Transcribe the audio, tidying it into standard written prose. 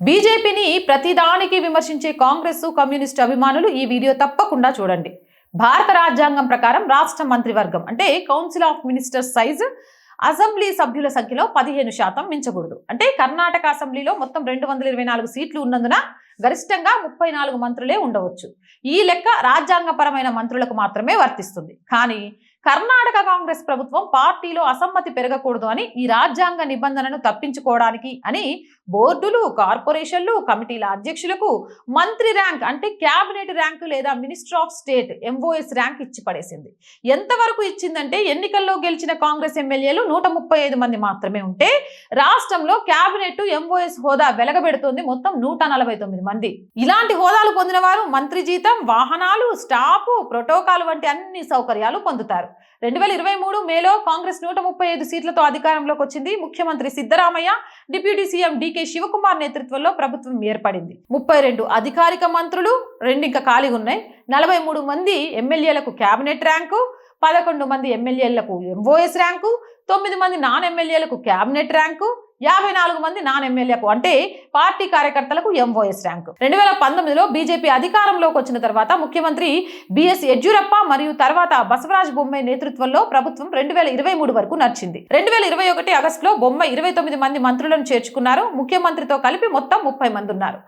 బీజేపీని ప్రతిదానికి విమర్శించే కాంగ్రెస్ కమ్యూనిస్టు అభిమానులు ఈ వీడియో తప్పకుండా చూడండి. భారత రాజ్యాంగం ప్రకారం రాష్ట్ర మంత్రివర్గం అంటే council of ministers size assembly సభ్యుల సంఖ్యలో 15% మించకూడదు. అంటే కర్ణాటక అసెంబ్లీలో మొత్తం 224 సీట్లు ఉన్నందున గరిష్టంగా 34 మంత్రులే ఉండవచ్చు. ఈ లెక్క రాజ్యాంగపరమైన మంత్రులకు మాత్రమే వర్తిస్తుంది. కానీ కర్ణాటక కాంగ్రెస్ ప్రభుత్వం పార్టీలో అసమ్మతి పెరగకూడదు అని ఈ రాజ్యాంగ నిబంధనను తప్పించుకోవడానికి అని బోర్డులు, కార్పొరేషన్లు, కమిటీల అధ్యక్షులకు మంత్రి ర్యాంక్ అంటే క్యాబినెట్ ర్యాంకు లేదా minister of state MOS rank ఇచ్చి పడేసింది. ఎంతవరకు ఇచ్చిందంటే ఎన్నికల్లో గెలిచిన కాంగ్రెస్ ఎమ్మెల్యేలు 135 మంది మాత్రమే ఉంటే రాష్ట్రంలో క్యాబినెట్ MOS హోదా వెలగబెడుతోంది మొత్తం 149 మంది. ఇలాంటి హోదాలు పొందిన వారు మంత్రి జీతం, వాహనాలు, స్టాఫ్, ప్రోటోకాల్ వంటి అన్ని సౌకర్యాలు పొందుతారు. 2023 మేలో కాంగ్రెస్ 135 సీట్లతో అధికారంలోకి వచ్చింది. ముఖ్యమంత్రి Siddaramaiah, deputy CM DK Shivakumar నేతృత్వంలో ప్రభుత్వం ఏర్పడింది. 32 అధికారిక మంత్రులు, 2 ఇంకా ఖాళీ ఉన్నాయి. 43 మంది ఎమ్మెల్యేలకు క్యాబినెట్ ర్యాంకు, 11 మంది ఎమ్మెల్యేలకు MOS ర్యాంకు, 9 మంది నాన్ ఎమ్మెల్యేలకు క్యాబినెట్ ర్యాంకు, 54 మంది నాన్ ఎమ్మెల్యేకు అంటే పార్టీ కార్యకర్తలకు MOS ర్యాంకు. 2019లో బీజేపీ అధికారంలోకి వచ్చిన తర్వాత ముఖ్యమంత్రి BS యడ్యూరప్ప మరియు తర్వాత బసవరాజ్ బొమ్మాయి నేతృత్వంలో ప్రభుత్వం 2023 వరకు నడిచింది. 2021 ఆగస్టులో బొమ్మాయి 29 మంది మంత్రులను చేర్చుకున్నారు. ముఖ్యమంత్రితో కలిపి మొత్తం 30 మంది ఉన్నారు.